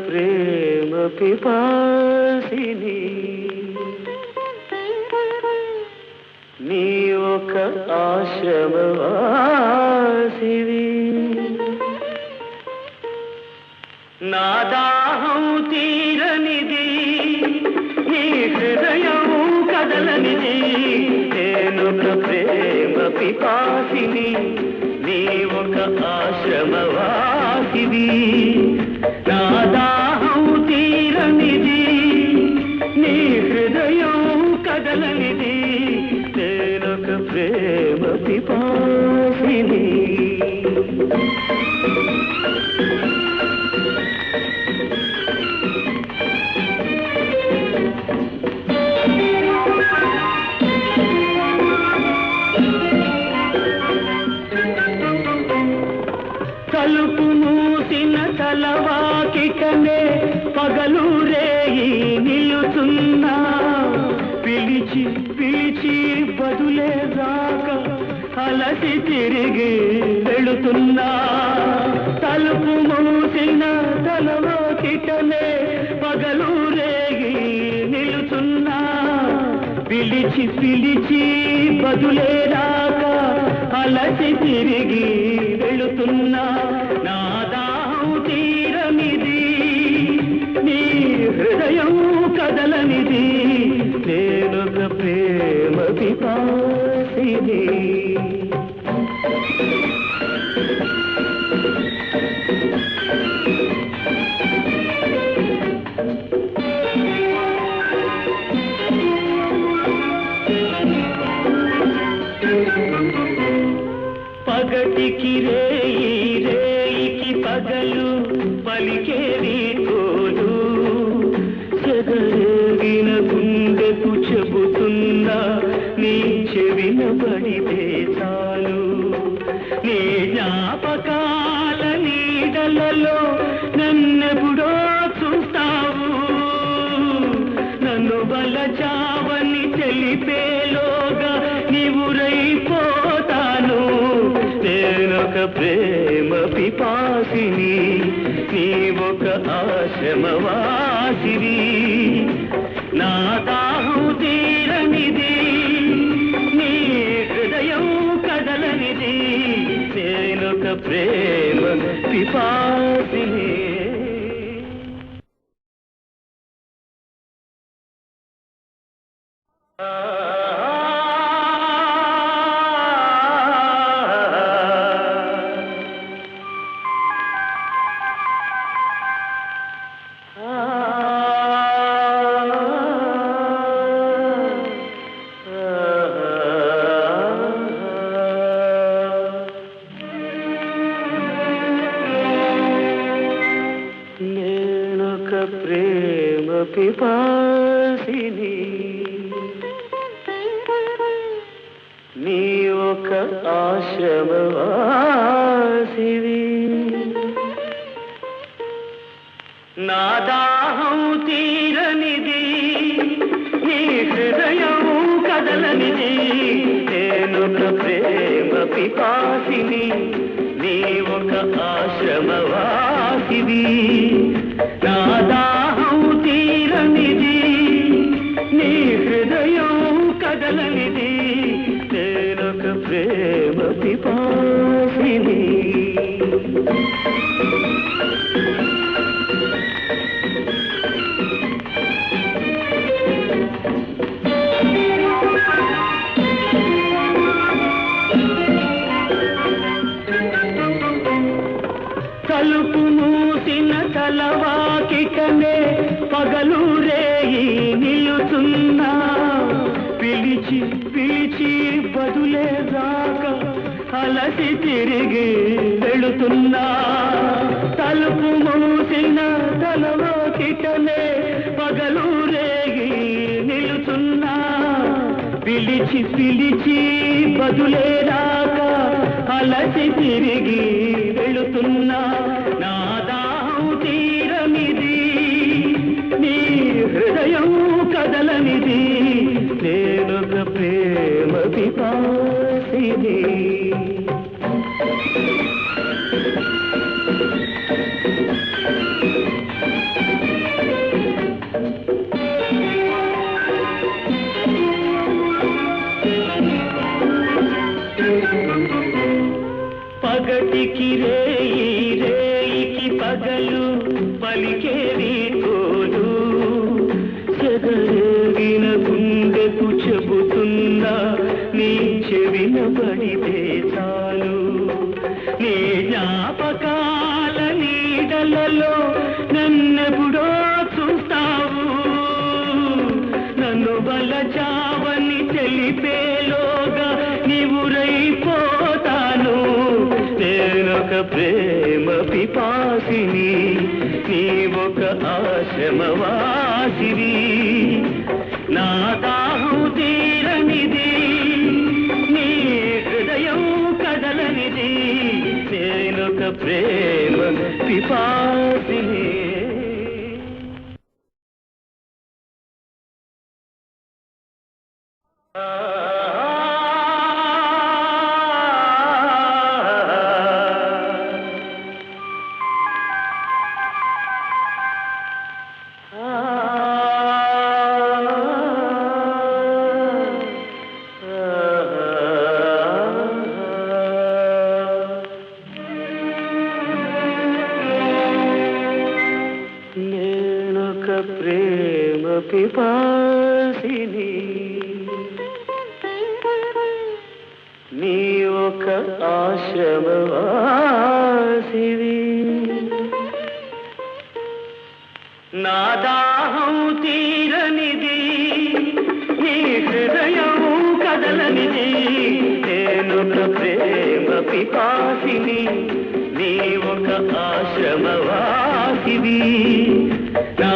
ప్రేమ పిపాసిని నీ ఒక ఆశ్రమవాసివి నా దాహం తీరనిది నీ హృదయం కదలనిది నేనొక ప్రేమ పిపాసిని నీ ఒక ఆశ్రమవాసివి నా దాహం తీరనిది నీ హృదయం కదలనిది నేనొక ప్రేమ పిపాసిని తలుపు మూసిన తలవాకిటనే పగలు రేయి నిలుతున్నా పిలిచి పిలిచి బదులే రాక అలసి తిరిగి వెళుతున్నా తలుపు మూసిన తలవాకిటనే పగలు రేయి నిలుతున్నా పిలిచి పిలిచి బదులే రాక అలసి తిరిగి వెళుతున్నా నా దాహం తీరనిది నీ హృదయం కదలనిది నేనొక ప్రేమ పిపాసిని పగటికి రేయి రేయికి పగలు పలికేవి కోలు చెదరేగిన గుండెకు చెబుతున్నా నీ చెవిన పడితే చాలు నీ జ్ఞాపకాల నీడలలో నన్నెప్పుడో చూస్తావు నన్ను బలచావని తెలిపేలోగా నీవురైపోతాను నేనొక ప్రేమ పిపాసిని నీ ఒక ఆశ్రమవాసివి నా దాహం తీరనిది నీ హృదయం కదలనిది నేనొక ప్రేమ పిపాసిని నేనొక ప్రేమ పిపాసిని నీ ఒక ఆశ్రమవాసివి నా దాహం తీరనిది నీ హృదయం కదలనిది నేనొక ప్రేమ పిపాసిని నీ ఒక ఆశ్రమవాసివి నా దాహం తీరనిది నీ హృదయం కదలనిది నేనొక ప్రేమ పిపాసిని తలుపు మూసిన తలవాకిటనే పగలు రేయి నిలుతున్నా పిలిచి పిలిచి బదులే రాక అలసి తిరిగి వెళుతున్నా తలుపు మూసిన తలవాకిటనే పగలు రేయి నిలుతున్నా పిలిచి పిలిచి బదులే రాక అలసి తిరిగి వెళుతున్నా నా దాహం తీరనిది నీ హృదయం కదలనిది నేనొక ప్రేమ పిపాసిని పగటికి రేయి రేయికి పగలు పలికేవి తోడు చెదరేగిన గుండెకు చెబుతున్నా నీ చెవిన పడితే చాలు నీ జ్ఞాపకాల నీడలలో నన్నెప్పుడో చూస్తావు నన్ను బలచావని తెలిపేలోగా నీవురైపోతాను నేనొక ప్రేమ పిపాసిని నీ ఒక ఆశ్రమవాసిని నా దాహం తీరనిది నీ హృదయం కదలనిది నేనొక ప్రేమ పిపాసిని నేనొక ప్రేమ పిపాసిని నీ ఒక ఆశ్రమవాసిని నా దాహం తీరనిది నీ హృదయం కదలనిది నేనొక ప్రేమ పిపాసిని నీ ఒక ఆశ్రమవాసిని నా